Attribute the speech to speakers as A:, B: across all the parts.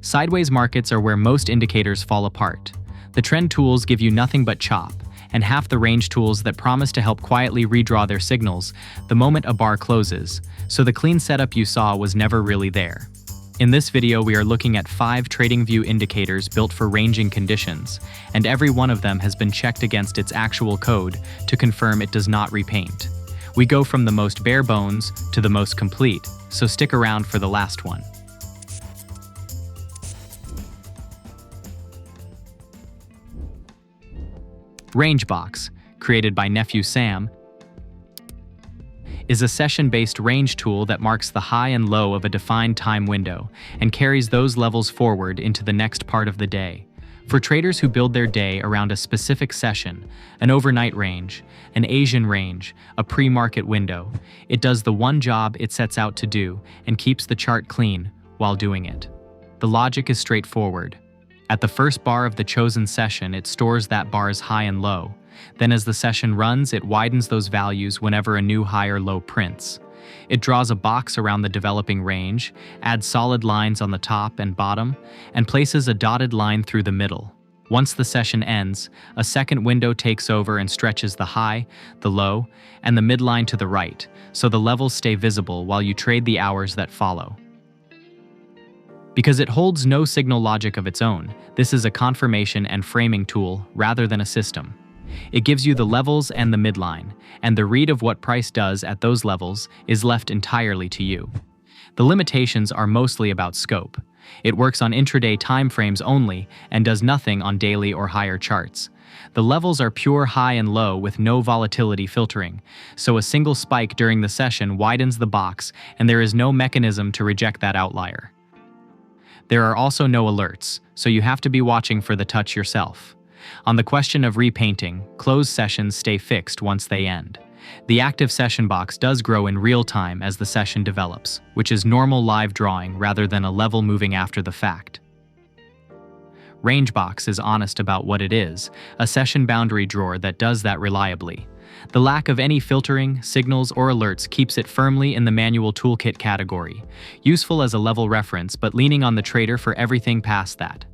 A: Sideways markets are where most indicators fall apart. The trend tools give you nothing but chop, and half the range tools that promise to help quietly redraw their signals the moment a bar closes, so the clean setup you saw was never really there. In this video, we are looking at 5 TradingView indicators built for ranging conditions, and every one of them has been checked against its actual code to confirm it does not repaint. We go from the most bare bones to the most complete, so stick around for the last one. Rangebox, created by nephew Sam, is a session-based range tool that marks the high and low of a defined time window and carries those levels forward into the next part of the day. For traders who build their day around a specific session, an overnight range, an Asian range, a pre-market window, it does the one job it sets out to do and keeps the chart clean while doing it. The logic is straightforward. At the first bar of the chosen session, it stores that bar's high and low. Then as the session runs, it widens those values whenever a new high or low prints. It draws a box around the developing range, adds solid lines on the top and bottom, and places a dotted line through the middle. Once the session ends, a second window takes over and stretches the high, the low, and the midline to the right, so the levels stay visible while you trade the hours that follow. Because it holds no signal logic of its own, this is a confirmation and framing tool rather than a system. It gives you the levels and the midline, and the read of what price does at those levels is left entirely to you. The limitations are mostly about scope. It works on intraday timeframes only and does nothing on daily or higher charts. The levels are pure high and low with no volatility filtering, so a single spike during the session widens the box and there is no mechanism to reject that outlier. There are also no alerts, so you have to be watching for the touch yourself. On the question of repainting, closed sessions stay fixed once they end. The active session box does grow in real time as the session develops, which is normal live drawing rather than a level moving after the fact. Rangebox is honest about what it is, a session boundary drawer that does that reliably. The lack of any filtering, signals, or alerts keeps it firmly in the manual toolkit category, useful as a level reference but leaning on the trader for everything past that.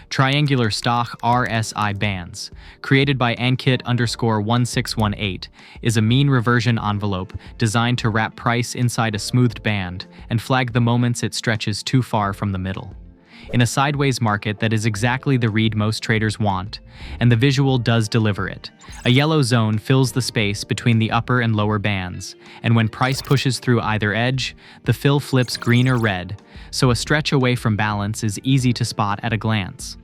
A: Triangular Stoch RSI bands, created by Ankit_1618, is a mean reversion envelope designed to wrap price inside a smoothed band and flag the moments it stretches too far from the middle. In a sideways market, that is exactly the read most traders want, and the visual does deliver it. A yellow zone fills the space between the upper and lower bands, and when price pushes through either edge, the fill flips green or red, so a stretch away from balance is easy to spot at a glance.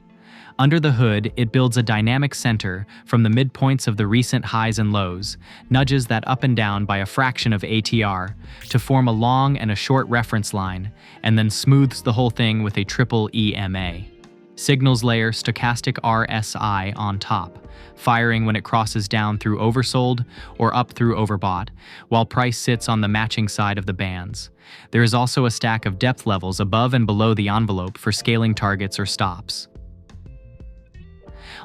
A: Under the hood, it builds a dynamic center from the midpoints of the recent highs and lows, nudges that up and down by a fraction of ATR to form a long and a short reference line, and then smooths the whole thing with a triple EMA. Signals layer stochastic RSI on top, firing when it crosses down through oversold or up through overbought, while price sits on the matching side of the bands. There is also a stack of depth levels above and below the envelope for scaling targets or stops.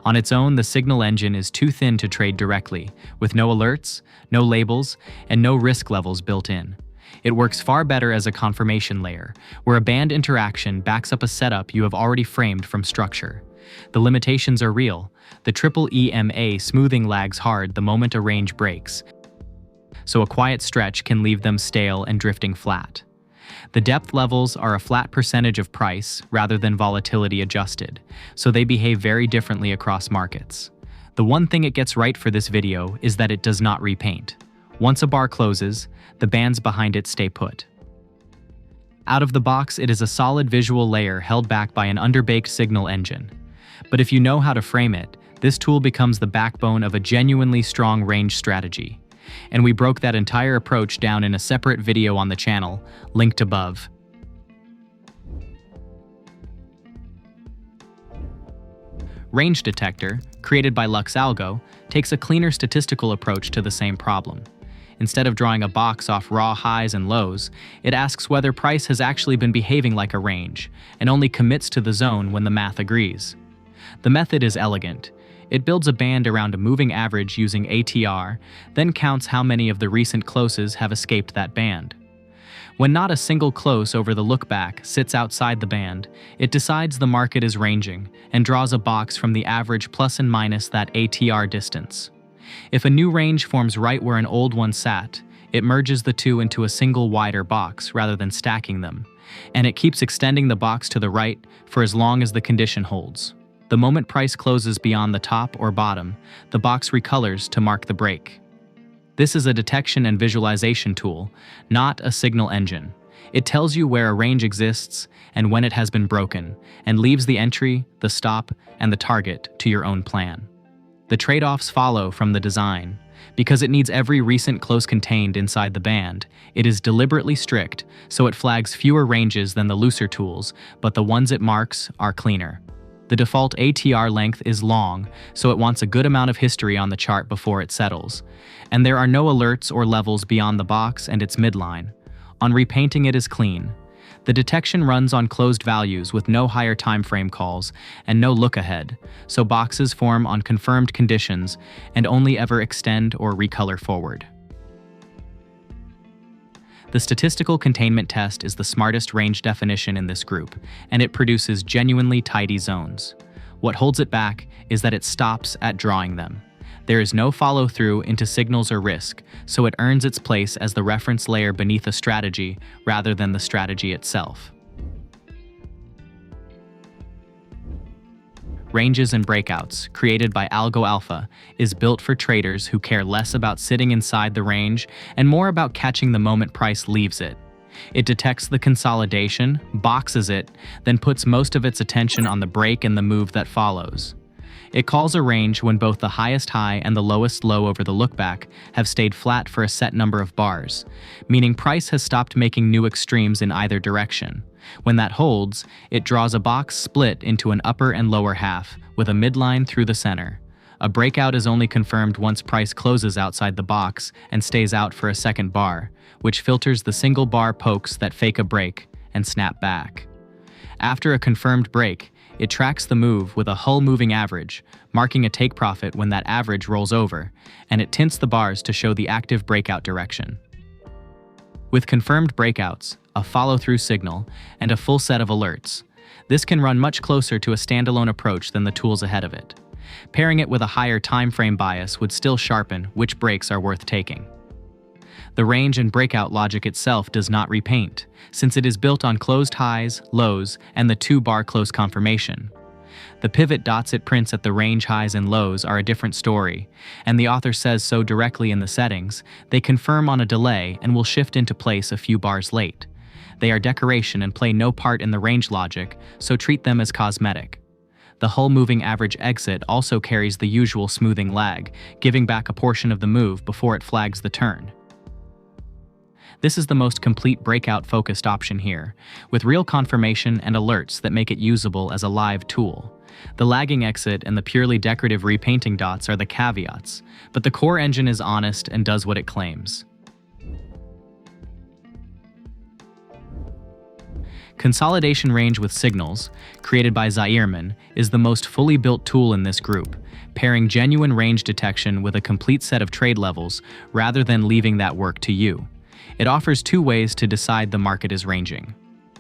A: On its own, the signal engine is too thin to trade directly, with no alerts, no labels, and no risk levels built in. It works far better as a confirmation layer, where a band interaction backs up a setup you have already framed from structure. The limitations are real. The triple EMA smoothing lags hard the moment a range breaks, so a quiet stretch can leave them stale and drifting flat. The depth levels are a flat percentage of price rather than volatility adjusted, so they behave very differently across markets. The one thing it gets right for this video is that it does not repaint. Once a bar closes, the bands behind it stay put. Out of the box, it is a solid visual layer held back by an underbaked signal engine. But if you know how to frame it, this tool becomes the backbone of a genuinely strong range strategy. And we broke that entire approach down in a separate video on the channel, linked above. Range Detector, created by LuxAlgo, takes a cleaner statistical approach to the same problem. Instead of drawing a box off raw highs and lows, it asks whether price has actually been behaving like a range, and only commits to the zone when the math agrees. The method is elegant. It builds a band around a moving average using ATR, then counts how many of the recent closes have escaped that band. When not a single close over the look-back sits outside the band, it decides the market is ranging and draws a box from the average plus and minus that ATR distance. If a new range forms right where an old one sat, it merges the two into a single wider box rather than stacking them, and it keeps extending the box to the right for as long as the condition holds. The moment price closes beyond the top or bottom, the box recolors to mark the break. This is a detection and visualization tool, not a signal engine. It tells you where a range exists and when it has been broken, and leaves the entry, the stop, and the target to your own plan. The trade-offs follow from the design. Because it needs every recent close contained inside the band, it is deliberately strict, so it flags fewer ranges than the looser tools, but the ones it marks are cleaner. The default ATR length is long, so it wants a good amount of history on the chart before it settles. And there are no alerts or levels beyond the box and its midline. On repainting, it is clean. The detection runs on closed values with no higher time frame calls and no look ahead, so boxes form on confirmed conditions and only ever extend or recolor forward. The statistical containment test is the smartest range definition in this group, and it produces genuinely tidy zones. What holds it back is that it stops at drawing them. There is no follow-through into signals or risk, so it earns its place as the reference layer beneath a strategy rather than the strategy itself. Ranges and Breakouts, created by Algo Alpha, is built for traders who care less about sitting inside the range and more about catching the moment price leaves it. It detects the consolidation, boxes it, then puts most of its attention on the break and the move that follows. It calls a range when both the highest high and the lowest low over the lookback have stayed flat for a set number of bars, meaning price has stopped making new extremes in either direction. When that holds, it draws a box split into an upper and lower half, with a midline through the center. A breakout is only confirmed once price closes outside the box and stays out for a second bar, which filters the single bar pokes that fake a break and snap back. After a confirmed break, it tracks the move with a Hull moving average, marking a take profit when that average rolls over, and it tints the bars to show the active breakout direction. With confirmed breakouts, a follow-through signal, and a full set of alerts, this can run much closer to a standalone approach than the tools ahead of it. Pairing it with a higher time frame bias would still sharpen which breaks are worth taking. The range and breakout logic itself does not repaint, since it is built on closed highs, lows, and the two-bar close confirmation. The pivot dots it prints at the range highs and lows are a different story, and the author says so directly in the settings. They confirm on a delay and will shift into place a few bars late. They are decoration and play no part in the range logic, so treat them as cosmetic. The Hull moving average exit also carries the usual smoothing lag, giving back a portion of the move before it flags the turn. This is the most complete breakout-focused option here, with real confirmation and alerts that make it usable as a live tool. The lagging exit and the purely decorative repainting dots are the caveats, but the core engine is honest and does what it claims. Consolidation Range with Signals, created by Zierman, is the most fully built tool in this group, pairing genuine range detection with a complete set of trade levels rather than leaving that work to you. It offers two ways to decide the market is ranging.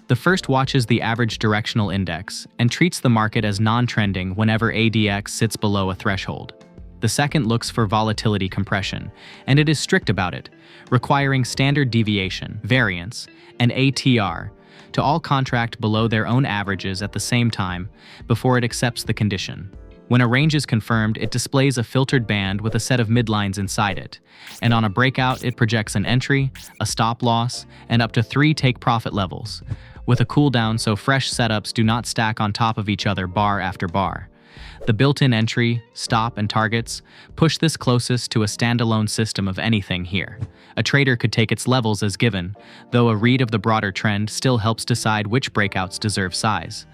A: The first watches the average directional index and treats the market as non-trending whenever ADX sits below a threshold. The second looks for volatility compression, and it is strict about it, requiring standard deviation, variance, and ATR to all contract below their own averages at the same time before it accepts the condition. When a range is confirmed, it displays a filtered band with a set of midlines inside it, and on a breakout, it projects an entry, a stop loss, and up to 3 take profit levels, with a cooldown so fresh setups do not stack on top of each other bar after bar. The built-in entry, stop, and targets push this closest to a standalone system of anything here. A trader could take its levels as given, though a read of the broader trend still helps decide which breakouts deserve size.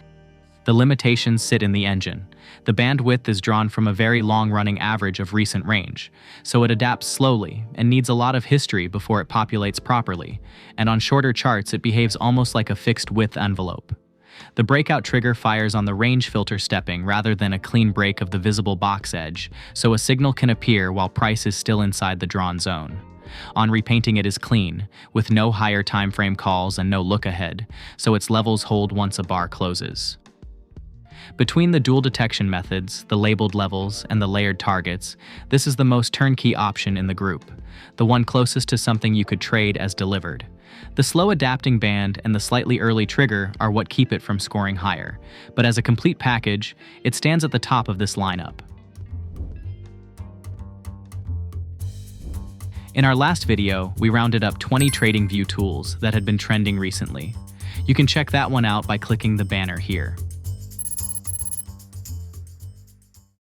A: The limitations sit in the engine. The bandwidth is drawn from a very long-running average of recent range, so it adapts slowly and needs a lot of history before it populates properly, and on shorter charts it behaves almost like a fixed width envelope. The breakout trigger fires on the range filter stepping rather than a clean break of the visible box edge, so a signal can appear while price is still inside the drawn zone. On repainting, it is clean, with no higher time frame calls and no look ahead, so its levels hold once a bar closes. Between the dual detection methods, the labeled levels, and the layered targets, this is the most turnkey option in the group, the one closest to something you could trade as delivered. The slow adapting band and the slightly early trigger are what keep it from scoring higher, but as a complete package, it stands at the top of this lineup. In our last video, we rounded up 20 TradingView tools that had been trending recently. You can check that one out by clicking the banner here.